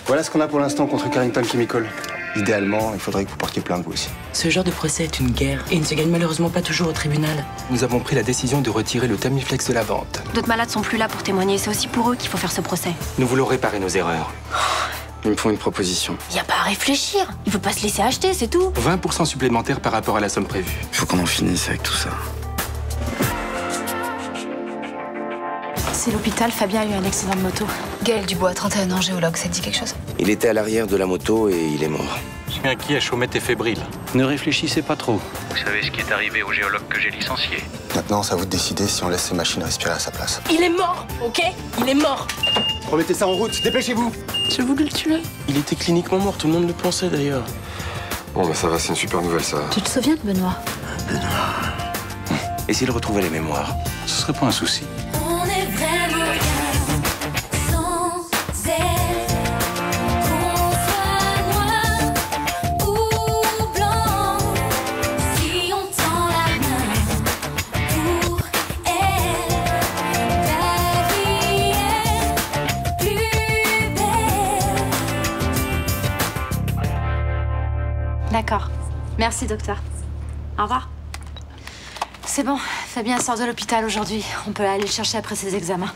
Voilà ce qu'on a pour l'instant contre Carrington Chemical. Idéalement, il faudrait que vous portiez plainte vous aussi. Ce genre de procès est une guerre et il ne se gagne malheureusement pas toujours au tribunal. Nous avons pris la décision de retirer le Tamiflex de la vente. D'autres malades sont plus là pour témoigner. C'est aussi pour eux qu'il faut faire ce procès. Nous voulons réparer nos erreurs. Ils me font une proposition. Y a pas à réfléchir. Il faut pas se laisser acheter, c'est tout. 20% supplémentaire par rapport à la somme prévue. Il faut qu'on en finisse avec tout ça. C'est l'hôpital, Fabien a eu un accident de moto. Gaël Dubois, 31 ans, géologue, ça te dit quelque chose? Il était à l'arrière de la moto et il est mort. Je suis inquiet, Chaumette est fébrile. Ne réfléchissez pas trop. Vous savez ce qui est arrivé au géologue que j'ai licencié? Maintenant, c'est à vous de décider si on laisse ces machines respirer à sa place. Il est mort, ok? Il est mort. Remettez ça en route, dépêchez-vous. J'ai voulu le tuer. Il était cliniquement mort, tout le monde le pensait d'ailleurs. Bon, bah ça va, c'est une super nouvelle, ça. Tu te souviens de Benoît? Et s'il retrouvait les mémoires? Ce serait pas un souci. On est vraiment bien sans elle. Qu'on soit noir ou blanc, si on tend la main pour elle, la vie est plus belle. D'accord. Merci, docteur. Au revoir. C'est bon, Fabien sort de l'hôpital aujourd'hui. On peut aller le chercher après ses examens.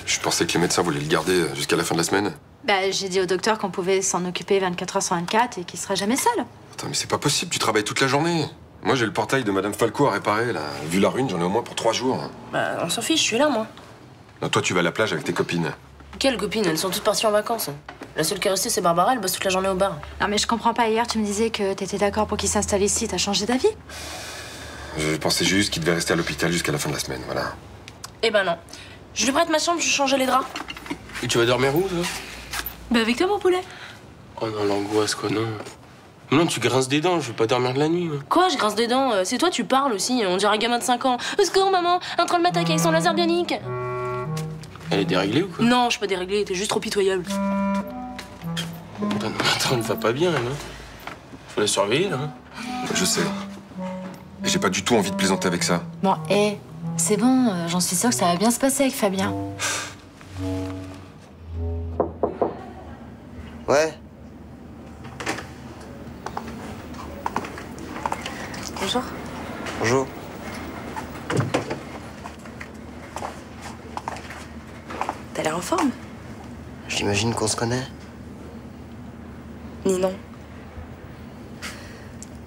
Je pensais que les médecins voulaient le garder jusqu'à la fin de la semaine. Bah, j'ai dit au docteur qu'on pouvait s'en occuper 24 heures sur 24 et qu'il serait jamais seul. Attends, mais c'est pas possible, tu travailles toute la journée. Moi, j'ai le portail de Madame Falco à réparer, là. Vu la ruine, j'en ai au moins pour 3 jours. Bah, on s'en fiche, je suis là, moi. Non, toi, tu vas à la plage avec tes copines. Quelles copines? Elles sont toutes parties en vacances. La seule qui est restée, c'est Barbara, elle bosse toute la journée au bar. Non, mais je comprends pas. Hier, tu me disais que t'étais d'accord pour qu'il s'installe ici. T'as changé d'avis? Je pensais juste qu'il devait rester à l'hôpital jusqu'à la fin de la semaine, voilà. Eh ben non. Je lui prête ma chambre, je changeais les draps. Et tu vas dormir où, toi? Bah avec toi, mon poulet. Oh non, l'angoisse, quoi, non. Non, tu grinces des dents, je veux pas dormir de la nuit, moi. Quoi, je grince des dents? C'est toi, tu parles aussi. On dirait un gamin de 5 ans. Au secours, maman, un troll m'attaque avec son laser bionique. Elle est déréglée ou quoi? Non, je suis pas déréglée, t'es juste trop pitoyable. Attends, elle va pas bien, elle, hein. Faut la surveiller, là. Je sais. Et j'ai pas du tout envie de plaisanter avec ça. Bon, c'est bon. J'en suis sûre que ça va bien se passer avec Fabien. Ouais. Bonjour. Bonjour. T'as l'air en forme? J'imagine qu'on se connaît. Ni non.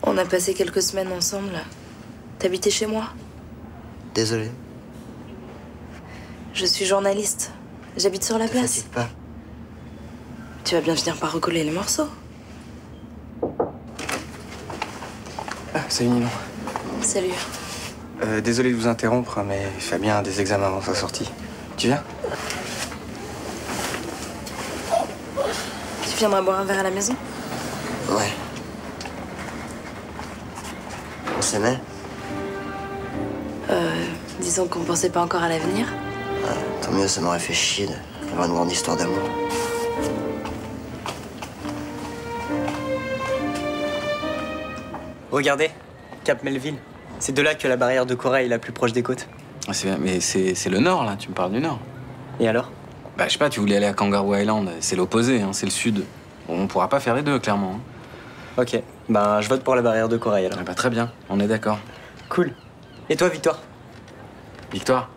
On a passé quelques semaines ensemble. T'habitais chez moi? Désolé. Je suis journaliste. J'habite sur la place. T'inquiète pas. Tu vas bien finir par recoller les morceaux. Ah, salut Ninon. Salut. Désolé de vous interrompre, mais Fabien a des examens avant sa sortie. Tu viens? Tu viendras boire un verre à la maison? Ouais. On s'aimait? Disons qu'on pensait pas encore à l'avenir. Tant mieux, ça m'aurait fait chier d'avoir une grande histoire d'amour. Regardez, Cap Melville. C'est de là que la barrière de corail est la plus proche des côtes. Mais c'est le nord, là. Tu me parles du nord. Et alors? Bah, je sais pas, tu voulais aller à Kangaroo Island. C'est l'opposé, hein, c'est le sud. Bon, on pourra pas faire les deux, clairement. Hein. Ok, ben je vote pour la barrière de corail alors. Ah bah, très bien, on est d'accord. Cool. Et toi, Victoire? Victoire,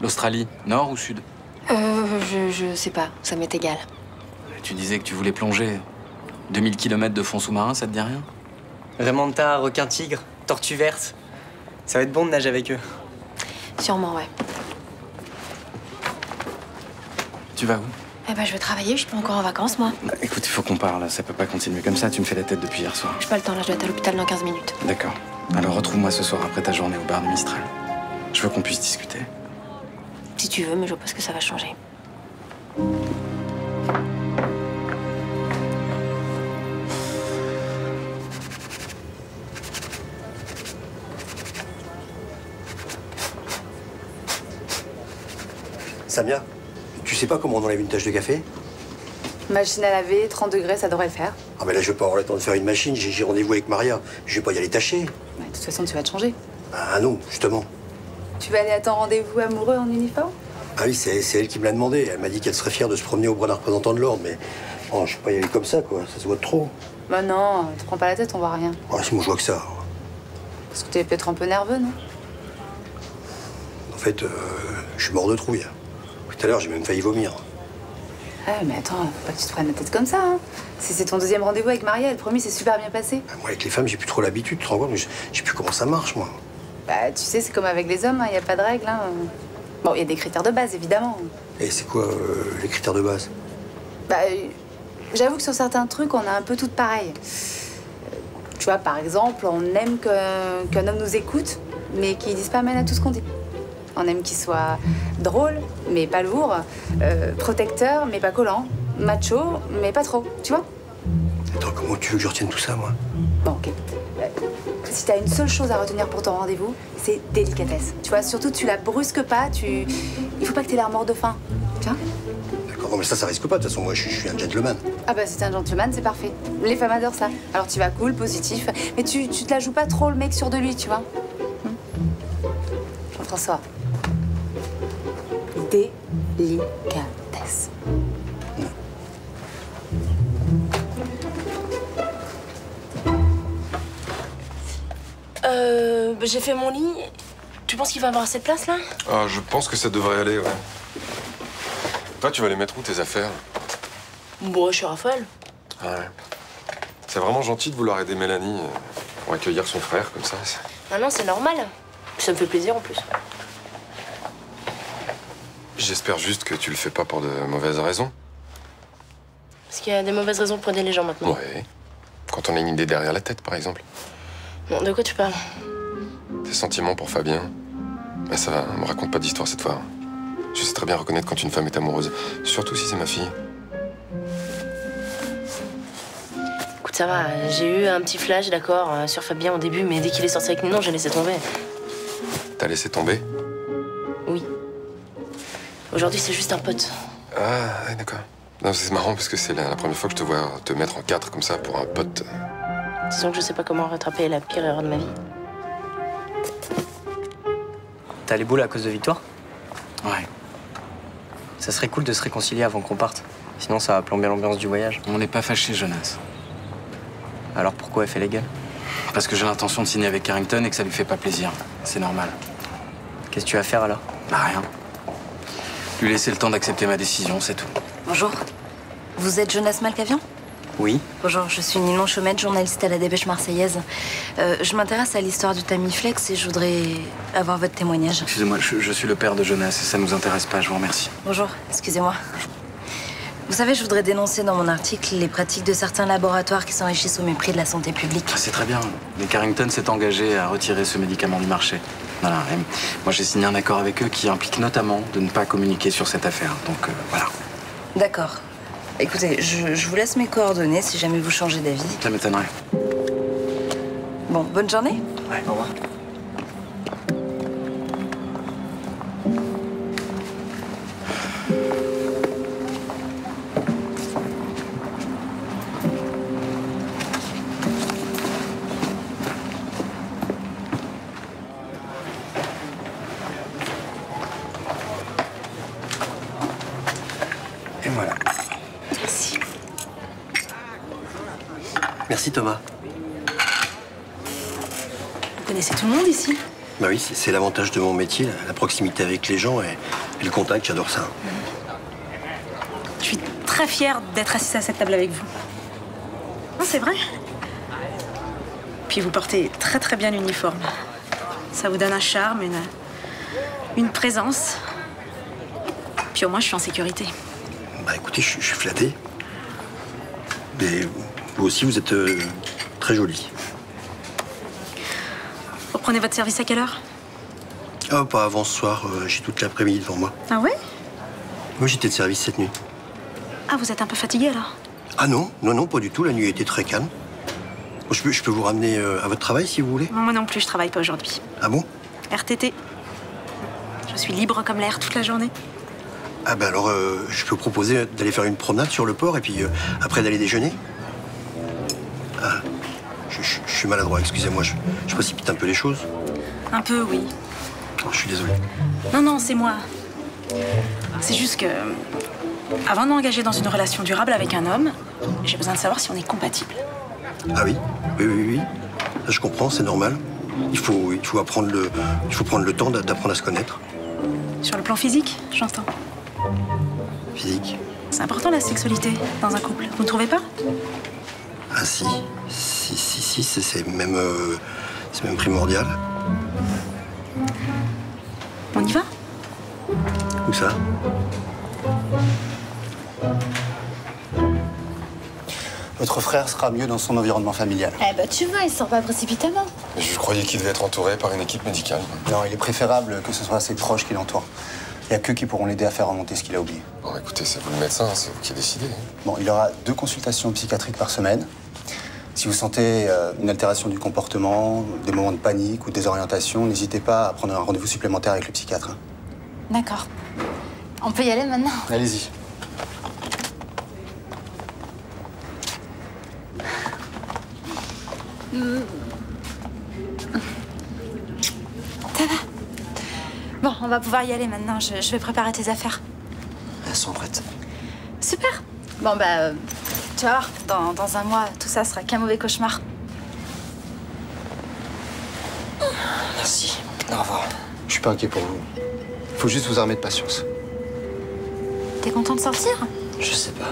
l'Australie, nord ou sud? Je sais pas, ça m'est égal. Tu disais que tu voulais plonger. 2000 km de fond sous-marin, ça te dit rien? Raymanta, requin-tigre, tortue verte. Ça va être bon de nager avec eux. Sûrement, ouais. Tu vas où? Eh ben, je vais travailler, je suis pas encore en vacances, moi. Bah, écoute, il faut qu'on parle, ça peut pas continuer comme ça, tu me fais la tête depuis hier soir. J'ai pas le temps, là, je dois être à l'hôpital dans 15 minutes. D'accord. Alors retrouve-moi ce soir après ta journée au bar de Mistral. Je veux qu'on puisse discuter. Si tu veux, mais je vois pas ce que ça va changer. Samia, tu sais pas comment on enlève une tache de café? Machine à laver, 30 degrés, ça devrait le faire. Ah mais là, je vais pas avoir le temps de faire une machine, j'ai rendez-vous avec Maria. Je vais pas y aller tâcher. Ouais, de toute façon, tu vas te changer. Ah non, justement. Tu vas aller à ton rendez-vous amoureux en uniforme? Ah oui, c'est elle qui me l'a demandé. Elle m'a dit qu'elle serait fière de se promener au bras d'un représentant de l'ordre, mais Oh, je sais pas y aller comme ça, quoi. Ça se voit trop. Bah non, te prends pas la tête, on voit rien. Oh, si moi je vois que ça. Parce que t'es peut-être un peu nerveux, non? En fait, je suis mort de trouille. Tout à l'heure, j'ai même failli vomir. Ah, mais attends, faut pas que tu te prennes la tête comme ça, hein. C'est ton deuxième rendez-vous avec Maria, elle promis, c'est super bien passé. Moi, avec les femmes, j'ai plus trop l'habitude, tu te rends compte, mais je sais plus comment ça marche, moi. Bah, tu sais, c'est comme avec les hommes, il n'y a pas de règles, hein. Bon, il y a des critères de base, évidemment. Et c'est quoi les critères de base? Bah, j'avoue que sur certains trucs, on est un peu toutes pareilles. Tu vois, par exemple, on aime qu'un homme nous écoute, mais qu'il dise pas amen à tout ce qu'on dit. On aime qu'il soit drôle, mais pas lourd, protecteur, mais pas collant, macho, mais pas trop, tu vois? Attends, comment tu veux que je retienne tout ça, moi? Bon, ok. Si t'as une seule chose à retenir pour ton rendez-vous, c'est délicatesse. Tu vois, surtout, tu la brusques pas, il faut pas que t'aies l'air mort de faim, tu vois? D'accord, non, mais ça risque pas, de toute façon, moi, je suis un gentleman. Ah bah, si t'es un gentleman, c'est parfait. Les femmes adorent ça. Alors, tu vas cool, positif, mais tu te la joues pas trop, le mec sûr de lui, tu vois? Jean-François. Délicatesse. J'ai fait mon lit. Tu penses qu'il va avoir assez de place, là? Ah, je pense que ça devrait aller, ouais. Toi, tu vas les mettre où, tes affaires? Bon, je suis Raphaël. Ah ouais. C'est vraiment gentil de vouloir aider Mélanie pour accueillir son frère, comme ça. Ah non, c'est normal. Ça me fait plaisir, en plus. J'espère juste que tu le fais pas pour de mauvaises raisons. Parce qu'il y a des mauvaises raisons pour aider les gens, maintenant. Ouais. Quand on a une idée derrière la tête, par exemple. Bon, de quoi tu parles? Tes sentiments pour Fabien. Mais ça va, me raconte pas d'histoire cette fois. Je sais très bien reconnaître quand une femme est amoureuse. Surtout si c'est ma fille. Écoute, ça va. J'ai eu un petit flash, d'accord, sur Fabien au début, mais dès qu'il est sorti avec Ninon, j'ai laissé tomber. T'as laissé tomber? Oui. Aujourd'hui, c'est juste un pote. Ah, ouais, d'accord. Non, c'est marrant parce que c'est la première fois que je te vois te mettre en quatre comme ça pour un pote. Disons que je sais pas comment rattraper la pire erreur de ma vie. T'as les boules à cause de Victoire? Ouais. Ça serait cool de se réconcilier avant qu'on parte. Sinon, ça va plomber l'ambiance du voyage. On n'est pas fâchés, Jonas. Alors pourquoi elle fait les gueules? Parce que j'ai l'intention de signer avec Carrington et que ça lui fait pas plaisir. C'est normal. Qu'est-ce que tu vas faire alors? Bah rien. Lui laisser le temps d'accepter ma décision, c'est tout. Bonjour. Vous êtes Jonas Malkavian? Oui. Bonjour, je suis Ninon Chaumette, journaliste à la Dépêche marseillaise. Je m'intéresse à l'histoire du Tamiflex et je voudrais avoir votre témoignage. Excusez-moi, je suis le père de Jonas et ça nous intéresse pas, je vous remercie. Bonjour, excusez-moi. Vous savez, je voudrais dénoncer dans mon article les pratiques de certains laboratoires qui s'enrichissent au mépris de la santé publique. Ah, c'est très bien. Mais Carrington s'est engagé à retirer ce médicament du marché. Voilà. Et moi, j'ai signé un accord avec eux qui implique notamment de ne pas communiquer sur cette affaire. Donc, voilà. D'accord. Écoutez, je vous laisse mes coordonnées si jamais vous changez d'avis. Ça m'étonnerait. Bon, bonne journée. Ouais, au revoir. Et voilà. Merci. Merci, Thomas. Vous connaissez tout le monde ici? Bah oui, c'est l'avantage de mon métier, la proximité avec les gens et le contact, j'adore ça. Je suis très fière d'être assise à cette table avec vous. Non, c'est vrai. Puis vous portez très très bien l'uniforme. Ça vous donne un charme, une présence. Puis au moins, je suis en sécurité. Bah écoutez, je suis flatté. Mais vous aussi, vous êtes très jolie. Vous reprenez votre service à quelle heure? Ah, pas avant ce soir, j'ai toute l'après-midi devant moi. Ah ouais? Moi, j'étais de service cette nuit. Ah, vous êtes un peu fatigué alors? Ah non, pas du tout, la nuit était très calme. Bon, je peux vous ramener à votre travail si vous voulez. Non, moi non plus, je travaille pas aujourd'hui. Ah bon? RTT. Je suis libre comme l'air toute la journée. Ah ben alors, je peux vous proposer d'aller faire une promenade sur le port et puis après d'aller déjeuner. Ah, je suis maladroit, excusez-moi, je précipite un peu les choses. Un peu, oui. Oh, je suis désolé. Non, c'est moi. C'est juste que Avant de m'engager dans une relation durable avec un homme, j'ai besoin de savoir si on est compatible. Ah oui, oui. Ça, je comprends, c'est normal. Il faut prendre le temps d'apprendre à se connaître. Sur le plan physique, j'entends. Physique. C'est important la sexualité dans un couple, vous ne trouvez pas? Ah si, c'est même primordial. On y va? Où ça? Votre frère sera mieux dans son environnement familial. Eh ben tu vois, il sort pas précipitamment. Mais je croyais qu'il devait être entouré par une équipe médicale. Non, il est préférable que ce soit ses proches qui l'entourent. Il n'y a qu'eux qui pourront l'aider à faire remonter ce qu'il a oublié. Bon, écoutez, c'est vous le médecin, c'est vous qui décidez. Bon, il aura 2 consultations psychiatriques par semaine. Si vous sentez une altération du comportement, des moments de panique ou de désorientation, n'hésitez pas à prendre un rendez-vous supplémentaire avec le psychiatre. Hein. D'accord. On peut y aller maintenant? Allez-y. Ça va? Bon, on va pouvoir y aller maintenant. Je vais préparer tes affaires. Elles sont prêtes. Super. Bon, bah, tu vas voir, dans un mois, tout ça sera qu'un mauvais cauchemar. Merci. Au revoir. Je suis pas inquiet pour vous. Faut juste vous armer de patience. T'es content de sortir? Je sais pas.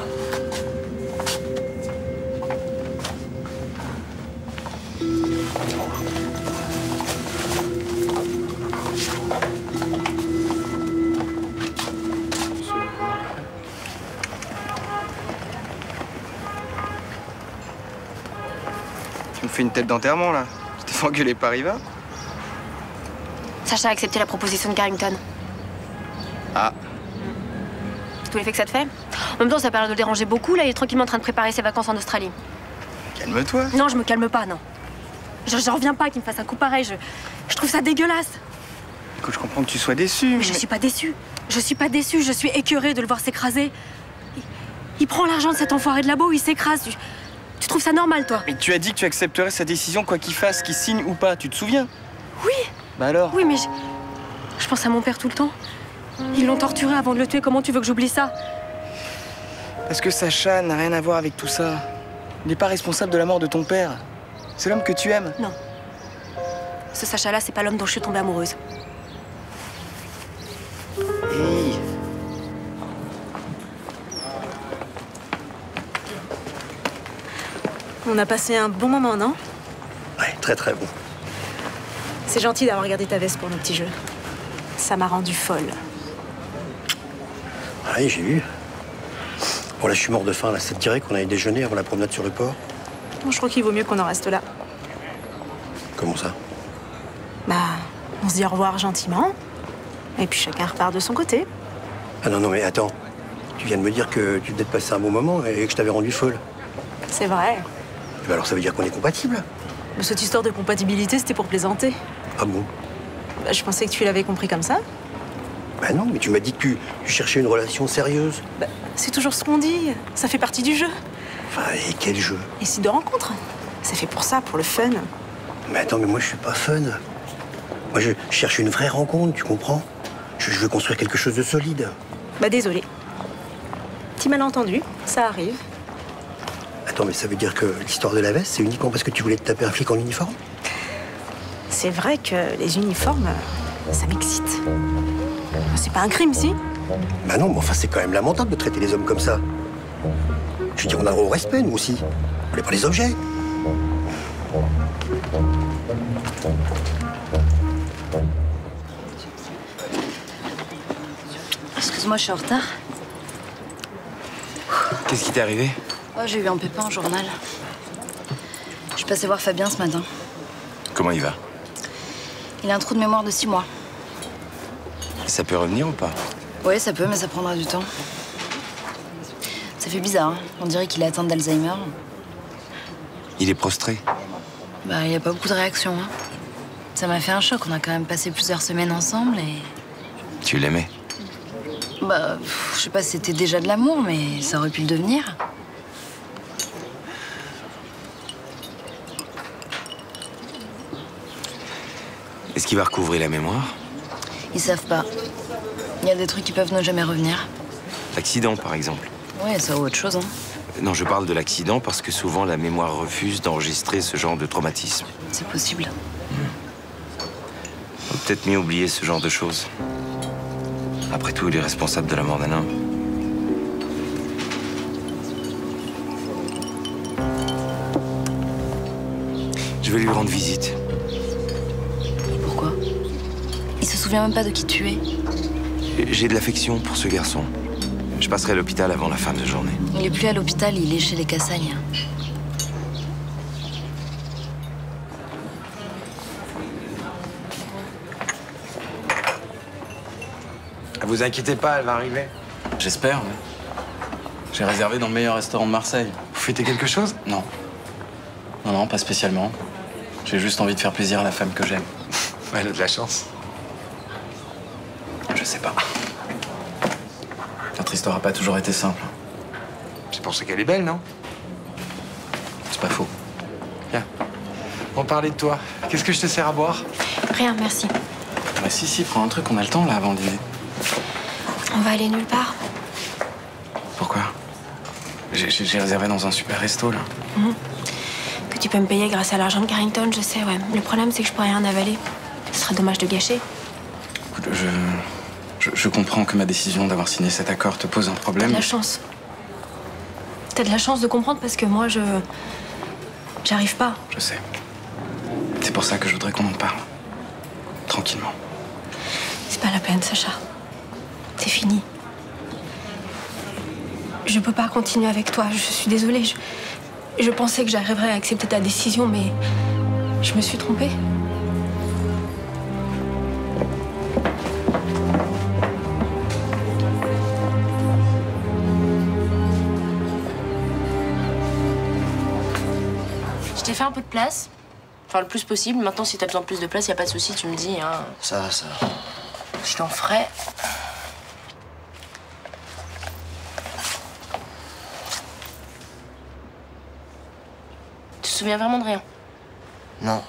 Tu me fais une tête d'enterrement, là. Je t'ai fait engueuler par Riva. Sacha a accepté la proposition de Carrington. Ah. Tous les faits que ça te fait? En même temps, ça a pas l'air de le déranger beaucoup. Là, il est tranquillement en train de préparer ses vacances en Australie. Calme-toi. Non, je me calme pas, non. J'en reviens pas qu'il me fasse un coup pareil. Je trouve ça dégueulasse. Écoute, je comprends que tu sois déçu. Mais je suis pas déçue. Je suis pas déçue. Je suis écœurée de le voir s'écraser. Il prend l'argent de cet enfoiré de labo, il s'écrase. Tu trouves ça normal, toi? Mais tu as dit que tu accepterais sa décision, quoi qu'il fasse, qu'il signe ou pas. Tu te souviens? Oui. Bah alors? Oui, mais je pense à mon père tout le temps. Ils l'ont torturé avant de le tuer. Comment tu veux que j'oublie ça? Parce que Sacha n'a rien à voir avec tout ça. Il n'est pas responsable de la mort de ton père. C'est l'homme que tu aimes. Non. Ce Sacha-là, c'est pas l'homme dont je suis tombée amoureuse. Hey. On a passé un bon moment, non? Ouais, très très bon. C'est gentil d'avoir gardé ta veste pour nos petits jeux. Ça m'a rendue folle. Oui, j'ai vu. Bon, là, je suis mort de faim. Là, ça te dirait qu'on aille déjeuner avant la promenade sur le port? Bon, je crois qu'il vaut mieux qu'on en reste là. Comment ça? Bah, on se dit au revoir gentiment. Et puis chacun repart de son côté. Ah non, mais attends. Tu viens de me dire que tu venais de passer un bon moment et que je t'avais rendu folle. C'est vrai. Bah alors, ça veut dire qu'on est compatibles? Mais cette histoire de compatibilité, c'était pour plaisanter. Ah bon? Bah, je pensais que tu l'avais compris comme ça. Bah non, mais tu m'as dit que tu cherchais une relation sérieuse. Bah, c'est toujours ce qu'on dit. Ça fait partie du jeu. Enfin, et quel jeu? Et si de rencontres. C'est fait pour ça, pour le fun. Mais attends, mais moi, je suis pas fun. Moi, je cherche une vraie rencontre, tu comprends? Je veux construire quelque chose de solide. Bah, désolé. Petit malentendu, ça arrive. Attends, mais ça veut dire que l'histoire de la veste, c'est uniquement parce que tu voulais te taper un flic en uniforme? C'est vrai que les uniformes, ça m'excite. C'est pas un crime, si? Bah non, mais enfin, c'est quand même lamentable de traiter les hommes comme ça. Je veux dire, on a droit au respect, nous aussi. On n'est pas les objets. Excuse-moi, je suis en retard. Qu'est-ce qui t'est arrivé? Oh, j'ai eu un pépin au journal. Je suis passée voir Fabien ce matin. Comment il va? Il a un trou de mémoire de 6 mois. Ça peut revenir ou pas? Oui, ça peut, mais ça prendra du temps. Ça fait bizarre, hein. On dirait qu'il est atteint d'Alzheimer. Il est prostré. Bah, il n'y a pas beaucoup de réactions, hein. Ça m'a fait un choc. On a quand même passé plusieurs semaines ensemble et... Tu l'aimais? Bah, je sais pas si c'était déjà de l'amour, mais ça aurait pu le devenir. Est-ce qu'il va recouvrer la mémoire? Ils savent pas. Il y a des trucs qui peuvent ne jamais revenir. L'accident, par exemple. Ouais, ça ou autre chose, hein. Non, je parle de l'accident parce que souvent la mémoire refuse d'enregistrer ce genre de traumatisme. C'est possible. Faut peut-être mieux oublier ce genre de choses. Après tout, il est responsable de la mort d'un homme. Je vais lui rendre visite. Pourquoi? Il se souvient même pas de qui tu es. J'ai de l'affection pour ce garçon. Je passerai à l'hôpital avant la fin de journée. Il est plus à l'hôpital, il est chez les Cassagnes. Vous inquiétez pas, elle va arriver. J'espère, ouais. J'ai réservé dans le meilleur restaurant de Marseille. Vous fêtez quelque chose? Non. Non, pas spécialement. J'ai juste envie de faire plaisir à la femme que j'aime. Elle a de la chance. Je sais pas. Notre histoire a pas toujours été simple. C'est pour ça qu'elle est belle, non? C'est pas faux. Viens. On parlait de toi. Qu'est-ce que je te sers à boire? Rien, merci. Bah si, prends un truc, on a le temps là avant le dîner. On va aller nulle part. Pourquoi? J'ai réservé dans un super resto là. Que tu peux me payer grâce à l'argent de Carrington, je sais, ouais. Le problème, c'est que je pourrais rien avaler. Ce serait dommage de gâcher. Écoute, je comprends que ma décision d'avoir signé cet accord te pose un problème. T'as de la chance. T'as de la chance de comprendre parce que moi, j'arrive pas. Je sais. C'est pour ça que je voudrais qu'on en parle. Tranquillement. C'est pas la peine, Sacha. C'est fini. Je peux pas continuer avec toi. Je suis désolée. Je pensais que j'arriverais à accepter ta décision, mais je me suis trompée. Je t'ai fait un peu de place. Enfin, le plus possible. Maintenant, si t'as besoin de plus de place, y a pas de souci, tu me dis, hein. Ça. Je t'en ferai. Tu te souviens vraiment de rien? Non.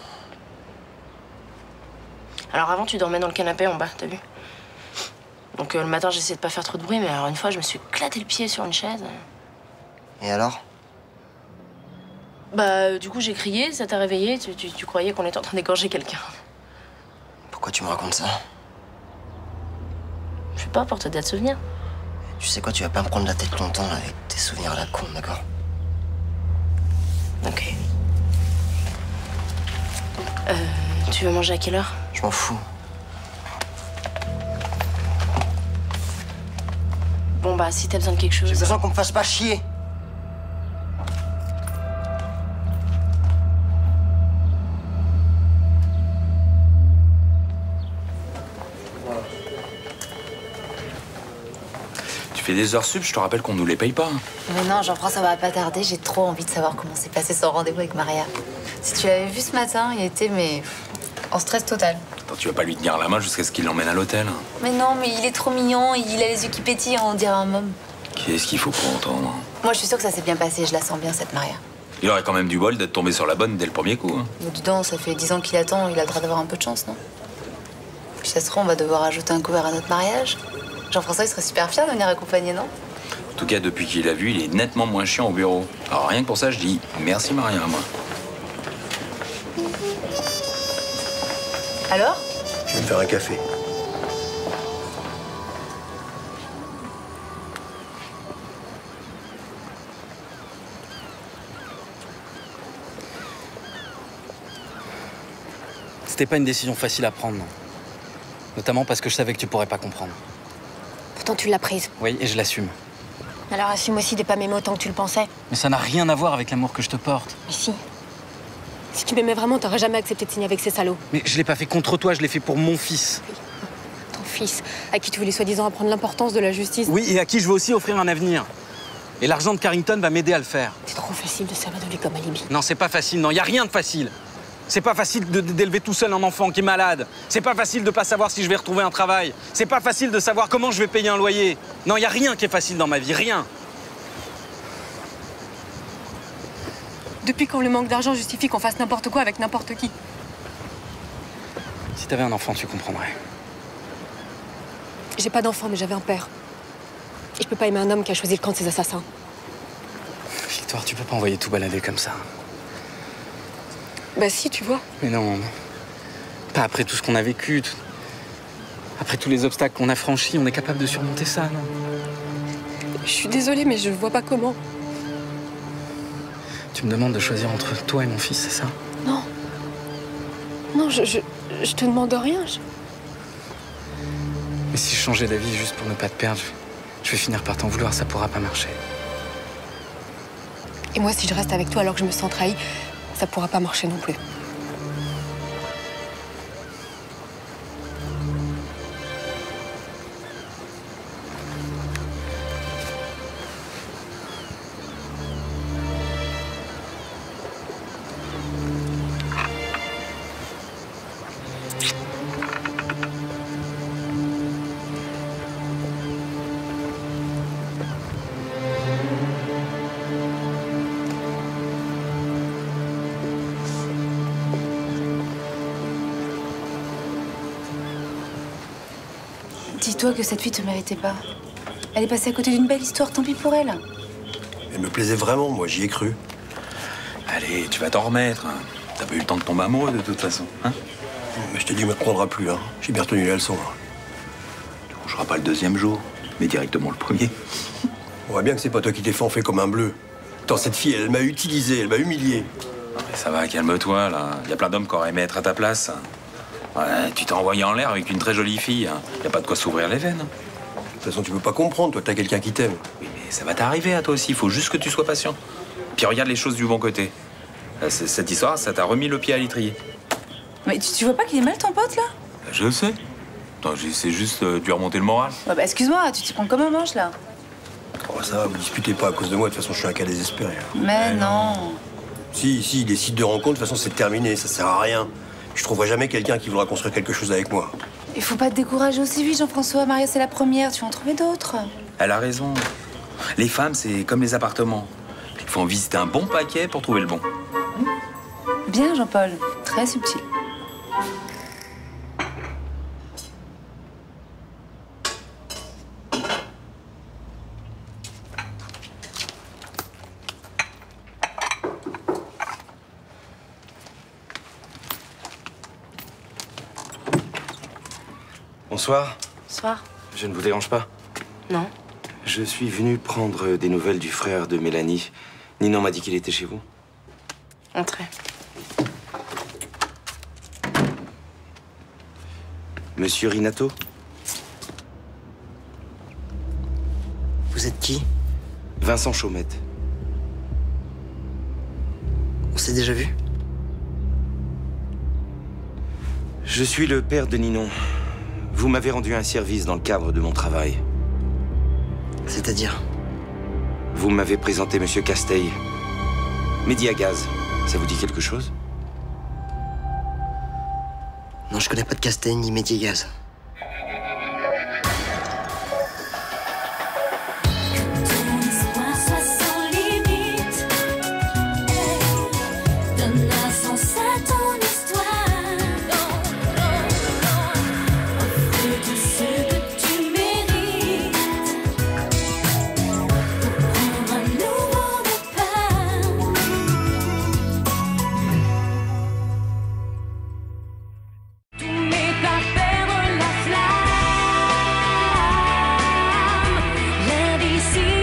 Alors avant, tu dormais dans le canapé en bas, t'as vu? Donc le matin, j'essayais de pas faire trop de bruit, mais alors une fois, je me suis éclaté le pied sur une chaise. Et alors? Bah, du coup, j'ai crié, ça t'a réveillé, tu croyais qu'on était en train d'égorger quelqu'un. Pourquoi tu me racontes ça? Je sais pas, pour te donner de souvenirs. Tu sais quoi, tu vas pas me prendre la tête longtemps là, avec tes souvenirs à la con, d'accord? Ok. Tu veux manger à quelle heure? Je m'en fous. Bon bah, si t'as besoin de quelque chose... J'ai besoin qu'on me fasse pas chier. Tu fais des heures sup, je te rappelle qu'on nous les paye pas. Mais non, Jean-François, ça va pas tarder. J'ai trop envie de savoir comment s'est passé son rendez-vous avec Maria. Si tu l'avais vu ce matin, il était, mais en stress total. Attends, tu vas pas lui tenir la main jusqu'à ce qu'il l'emmène à l'hôtel. Mais non, mais il est trop mignon, il a les yeux qui pétillent, on dirait un môme. Qu'est-ce qu'il faut pour entendre? Moi, je suis sûre que ça s'est bien passé, je la sens bien, cette Maria. Il aurait quand même du bol d'être tombé sur la bonne dès le premier coup. Hein. Mais dis donc, ça fait 10 ans qu'il attend, il a le droit d'avoir un peu de chance, non? Puis ça se trouve, on va devoir ajouter un couvert à notre mariage. Jean-François, il serait super fier de venir accompagner, non? En tout cas, depuis qu'il l'a vu, il est nettement moins chiant au bureau. Alors rien que pour ça, je dis merci Maria, moi. Alors? Je vais me faire un café. C'était pas une décision facile à prendre, non. Notamment parce que je savais que tu pourrais pas comprendre. Pourtant, tu l'as prise. Oui, et je l'assume. Alors assume aussi de pas m'aimer autant que tu le pensais. Mais ça n'a rien à voir avec l'amour que je te porte. Mais si. Si tu m'aimais vraiment, t'aurais jamais accepté de signer avec ces salauds. Mais je l'ai pas fait contre toi, je l'ai fait pour mon fils. Oui. Ton fils, à qui tu voulais soi-disant apprendre l'importance de la justice. Oui, et à qui je veux aussi offrir un avenir. Et l'argent de Carrington va m'aider à le faire. C'est trop facile de servir de lui comme alibi. Non, c'est pas facile, non, y a rien de facile. C'est pas facile d'élever tout seul un enfant qui est malade. C'est pas facile de pas savoir si je vais retrouver un travail. C'est pas facile de savoir comment je vais payer un loyer. Non, y a rien qui est facile dans ma vie, rien. Depuis quand le manque d'argent justifie qu'on fasse n'importe quoi avec n'importe qui? Si t'avais un enfant, tu comprendrais. J'ai pas d'enfant, mais j'avais un père. Et je peux pas aimer un homme qui a choisi le camp de ses assassins. Victoire, tu peux pas envoyer tout balader comme ça. Bah si, tu vois. Mais non, pas après tout ce qu'on a vécu. Après tous les obstacles qu'on a franchis, on est capable de surmonter ça, non? Je suis désolée, mais je vois pas comment. Tu me demandes de choisir entre toi et mon fils, c'est ça? Non. Non, je te demande rien. Mais si je changeais d'avis juste pour ne pas te perdre, je vais finir par t'en vouloir, ça pourra pas marcher. Et moi, si je reste avec toi alors que je me sens trahie, ça pourra pas marcher non plus. Dis-toi que cette fille te méritait pas. Elle est passée à côté d'une belle histoire, tant pis pour elle. Elle me plaisait vraiment, moi, j'y ai cru. Allez, tu vas t'en remettre. Hein. T'as pas eu le temps de tomber amoureux de toute façon. Hein? Mais je t'ai dit, me reprendra plus. Hein. J'ai bien retenu la leçon. Tu coucheras pas le deuxième jour, mais directement le premier. On voit bien que c'est pas toi qui t'es fait enfer comme un bleu. Attends, cette fille, elle m'a utilisé, elle m'a humilié. Non, mais ça va, calme-toi, là. Il y a plein d'hommes qui auraient aimé être à ta place. Ouais, tu t'es envoyé en l'air avec une très jolie fille. Il y a pas de quoi s'ouvrir les veines. De toute façon, tu peux pas comprendre, toi, t'as quelqu'un qui t'aime. Oui, mais ça va t'arriver à toi aussi. Il faut juste que tu sois patient. Puis regarde les choses du bon côté. Cette histoire, ça t'a remis le pied à l'étrier. Mais tu vois pas qu'il est mal ton pote, là? Je le sais. Attends, j'essaie juste de lui remonter le moral. Ouais, bah excuse-moi, tu t'y prends comme un manche, là. Oh, ça va, vous disputez pas à cause de moi. De toute façon, je suis un cas désespéré. Mais non. Si, les sites de rencontres, de toute façon, c'est terminé. Ça sert à rien. Je trouverai jamais quelqu'un qui voudra construire quelque chose avec moi. Il faut pas te décourager aussi vite, Jean-François. Maria, c'est la première. Tu vas en trouver d'autres. Elle a raison. Les femmes, c'est comme les appartements. Il faut en visiter un bon paquet pour trouver le bon. Bien, Jean-Paul. Très subtil. Bonsoir. Bonsoir. Je ne vous dérange pas? Non. Je suis venu prendre des nouvelles du frère de Mélanie. Ninon m'a dit qu'il était chez vous. Entrez. Monsieur Rinato? Vous êtes qui? Vincent Chaumette. On s'est déjà vu? Je suis le père de Ninon. Vous m'avez rendu un service dans le cadre de mon travail. C'est-à-dire? Vous m'avez présenté Monsieur Casteil. Médiagaz, ça vous dit quelque chose? Non, je connais pas de Casteil ni Médiagaz.